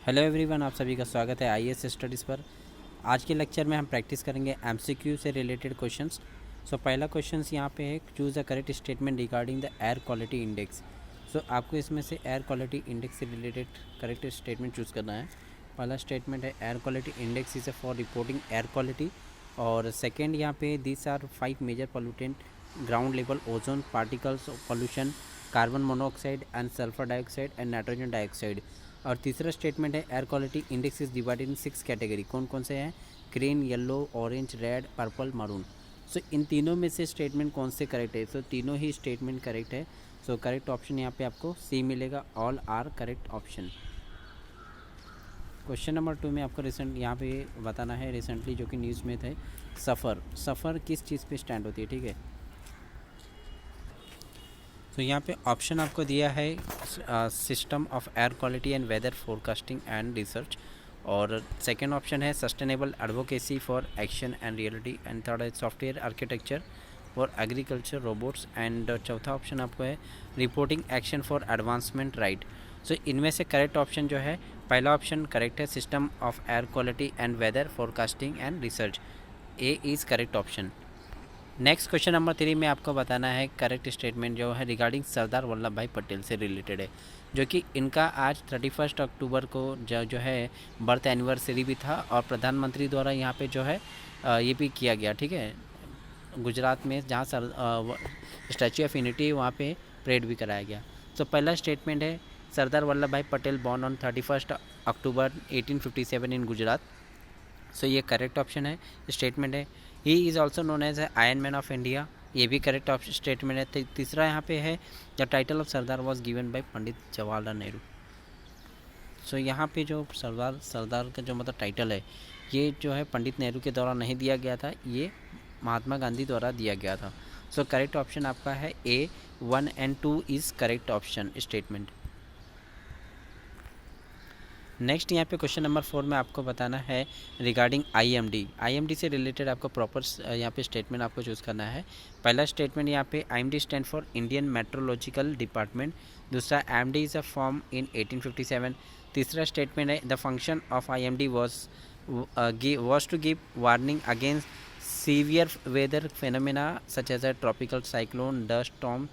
Hello everyone, आप सभी का स्वागत है आईएएस स्टडीज़ पर। आज के लेक्चर में हम प्रैक्टिस करेंगे एमसीक्यू से रिलेटेड क्वेश्चंस। सो पहला क्वेश्चंस यहाँ पे है, choose the correct statement regarding the air quality index. So आपको इसमें से एयर क्वालिटी इंडेक्स से रिलेटेड करेक्ट स्टेटमेंट चूज़ करना है। पहला स्टेटमेंट है air quality index is for reporting air quality. और सेकेंड यहाँ पे this are 5 major pollutant: ground level, ozone, particles pollution, carbon monoxide and sulphur dioxide and nitrogen dioxide. और तीसरा statement है air quality index is divided in 6 category. कौन कौन से हैं? Green, yellow, orange, red, purple, maroon. So इन तीनों में से स्टेटमेंट कौन से करेक्ट है? सो तीनों ही स्टेटमेंट करेक्ट है। सो करेक्ट ऑप्शन यहाँ पे आपको सी मिलेगा, all are correct option. Question number 2 में आपको रिसेंट यहाँ पे बताना है, रिसेंटली जो कि न्यूज़ में थे, सफ़र किस चीज़ पे स्टैंड होती है, ठीक है। तो यहाँ पे ऑप्शन आपको दिया है system of air quality and weather forecasting and research, और सेकंड ऑप्शन है sustainable advocacy for action and reality, and third है software architecture for agriculture robots, and चौथा ऑप्शन आपको है reporting action for advancement right. So इनमें से correct option जो है, पहला ऑप्शन करेक्ट है, system of air quality and weather forecasting and research. A is correct option. Next question number 3 में आपको बताना है करेक्ट स्टेटमेंट जो है रिगार्डिंग सरदार वल्लभ भाई पटेल से रिलेटेड है, जो कि इनका आज 31 अक्टूबर को जो है बर्थ एनिवर्सरी भी था, और प्रधानमंत्री द्वारा यहाँ पे जो है ये भी किया गया, ठीक है, गुजरात में जहाँ स्टैचू ऑफ यूनिटी वहाँ पे परेड भी कराया गया। तो पहला स्टेटमेंट है Sardar Vallabh Bhai Patel born on 31 October 1857 in Gujarat. So ये करेक्ट ऑप्शन है, स्टेटमेंट है। He is also known as iron man of India, ये भी करेक्ट ऑप्शन स्टेटमेंट है। तीसरा यहाँ पे है the title of Sardar was given by Pandit Jawaharlal Nehru. So यहाँ पे जो सरदार का जो मतलब टाइटल है, ये जो है पंडित नेहरू के द्वारा नहीं दिया गया था, ये महात्मा गांधी द्वारा दिया गया था। सो करेक्ट ऑप्शन आपका है ए, 1 and 2 is correct option statement. Next यहाँ पे क्वेश्चन नंबर 4 में आपको बताना है रिगार्डिंग आईएमडी से रिलेटेड आपको प्रॉपर यहाँ पे स्टेटमेंट आपको चूज़ करना है। पहला स्टेटमेंट यहाँ पे IMD stand for Indian meteorological department. दूसरा, IMD is a form in 1857। तीसरा स्टेटमेंट है the function of IMD was to give warning against severe weather phenomena such as a tropical cyclone, dust storm,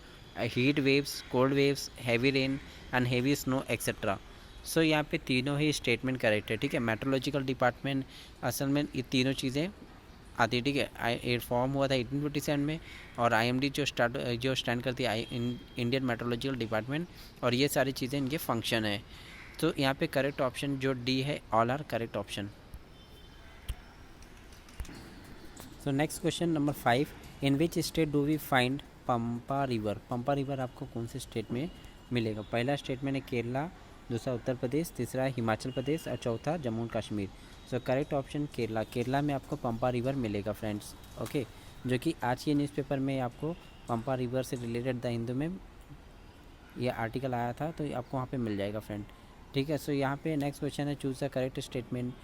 heat waves, cold waves, heavy rain and heavy snow etc. सो यहाँ पे तीनों ही statement correct है, ठीक है। Meteorological department असल में ये तीनों चीज़ें आती है, ठीक है। ये फॉर्म हुआ था 1857 में, और आईएमडी जो स्टैंड करती है इंडियन मेट्रोलॉजिकल डिपार्टमेंट, और ये सारी चीज़ें इनके फंक्शन है। तो यहाँ पे करेक्ट ऑप्शन जो डी है, all are correct option. So next question number 5, in which state do we find Pampa river? Pampa river आपको कौन से स्टेट में मिलेगा? पहला स्टेटमेंट है केरला, दूसरा उत्तर प्रदेश, तीसरा हिमाचल प्रदेश और चौथा Jammu and Kashmir. So correct option Kerala. Kerala में आपको पंपा रिवर मिलेगा फ्रेंड्स, ओके, जो कि आज के न्यूज़पेपर में आपको पंपा रिवर से रिलेटेड द हिंदू में ये आर्टिकल आया था, तो आपको वहाँ पे मिल जाएगा फ्रेंड, ठीक है। सो यहाँ पे नेक्स्ट क्वेश्चन है choose the correct statement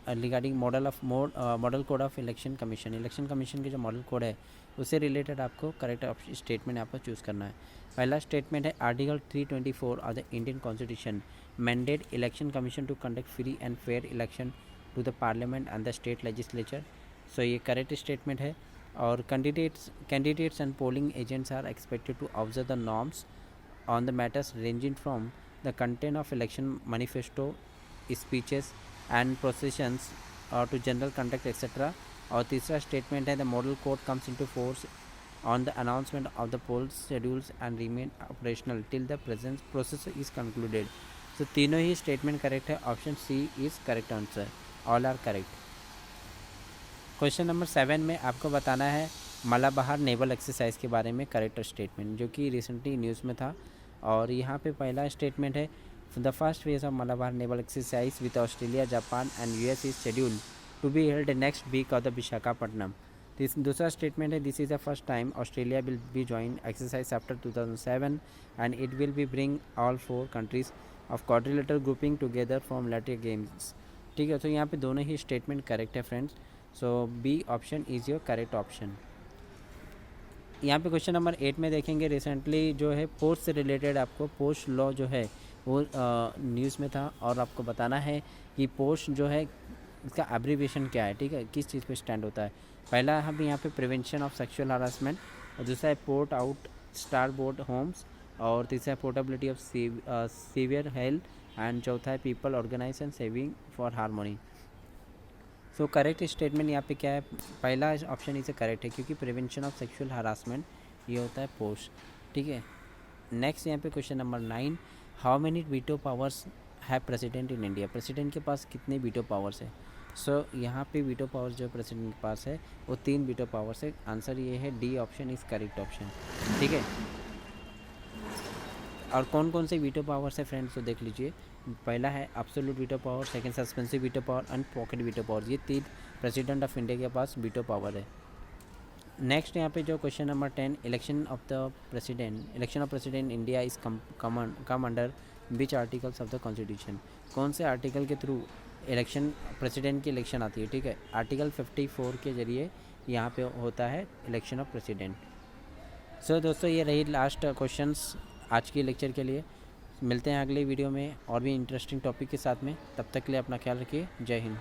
regarding model code of election commission. Election commission के जो मॉडल कोड है उससे रिलेटेड आपको करेक्ट स्टेटमेंट आपको चूज़ करना है। पहला स्टेटमेंट है article 324 of the Indian constitution mandate election commission to conduct free and fair election to the parliament and the state legislature. So ये करेक्ट स्टेटमेंट है। और candidates and polling agents are expected to observe the norms on the matters ranging from the content of election manifesto, speeches and processions और to general conduct etcetera. और तीसरा statement है the model code comes into force on the announcement of the poll schedules and remain operational till the present process is concluded. So तीनों ही statement correct है, option C is correct answer, all are correct. Question number 7 में आपको बताना है Malabar naval exercise के बारे में करेक्ट स्टेटमेंट, जो कि रिसेंटली न्यूज़ में था। और यहाँ पे पहला स्टेटमेंट है the first phase of Malabar naval exercise with Australia, Japan and US is scheduled to be held next week off the Visakhapatnam. दूसरा स्टेटमेंट है this is the first time Australia will be join exercise after 2007 and it will be bring all 4 countries of quadrilateral grouping together from latter games, ठीक है। तो यहाँ पे दोनों ही statement correct है friends. So B option is your correct option. यहाँ पे क्वेश्चन नंबर 8 में देखेंगे रिसेंटली जो है पोस्ट से रिलेटेड आपको पोस्ट लॉ जो है वो न्यूज़ में था, और आपको बताना है कि पोस्ट जो है इसका एब्रीविएशन क्या है, ठीक है, किस चीज़ पे स्टैंड होता है। पहला हम यहाँ पे प्रिवेंशन ऑफ सेक्सुअल हरासमेंट, और दूसरा है port out star board homes, और तीसरा है portability of severe health, and चौथा है people organization saving for harmony. So correct statement यहाँ पे क्या है, पहला ऑप्शन इसे करेक्ट है, क्योंकि प्रिवेंशन ऑफ सेक्सुअल हरासमेंट ये होता है पोस्ट, ठीक है। नेक्स्ट यहाँ पे question number 9, how many veto powers है प्रेसिडेंट इन इंडिया, प्रेसिडेंट के पास कितने वीटो पावर्स है। सो यहाँ पे वीटो पावर्स जो प्रेसिडेंट के पास है वो 3 वीटो पावर्स है। आंसर ये है D option is correct option, ठीक है। और कौन कौन से वीटो पावर्स है फ्रेंड्स, तो देख लीजिए। पहला है absolute veto power, second suspensive veto power, and pocket veto power. ये 3 प्रेसिडेंट ऑफ इंडिया के पास वीटो पावर है। नेक्स्ट यहाँ पे जो question number 10, election of president India is come under which articles of the constitution. कौन से article के through election president की इलेक्शन आती है, ठीक है। आर्टिकल 54 के जरिए यहाँ पे होता है इलेक्शन ऑफ प्रेसिडेंट। सो दोस्तों ये रही लास्ट क्वेश्चंस आज के लेक्चर के लिए। मिलते हैं अगले वीडियो में और भी इंटरेस्टिंग टॉपिक के साथ में। तब तक के लिए अपना ख्याल रखिए। जय हिंद।